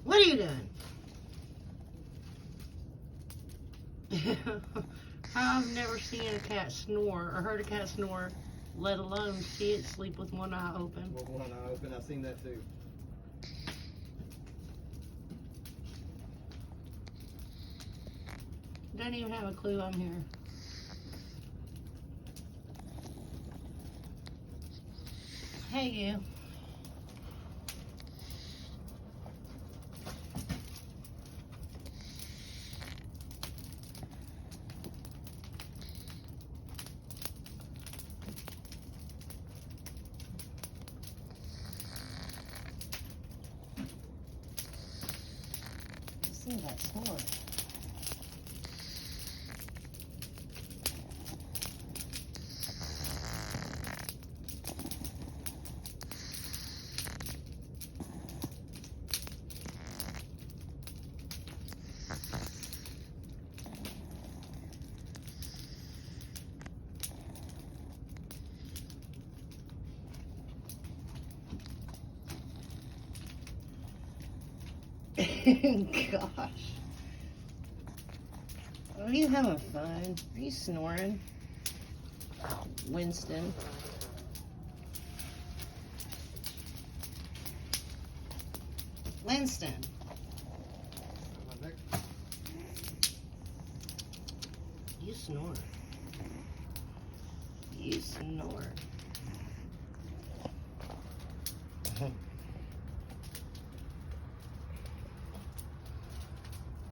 What are you doing? I've never seen a cat snore or heard a cat snore, let alone see it sleep with one eye open. With one eye open, I've seen that too. Doesn't even have a clue I'm here. Hey, you. See that snore. Gosh. Are you having fun? Are you snoring? Oh, Winston. Winston. You snore. You snore.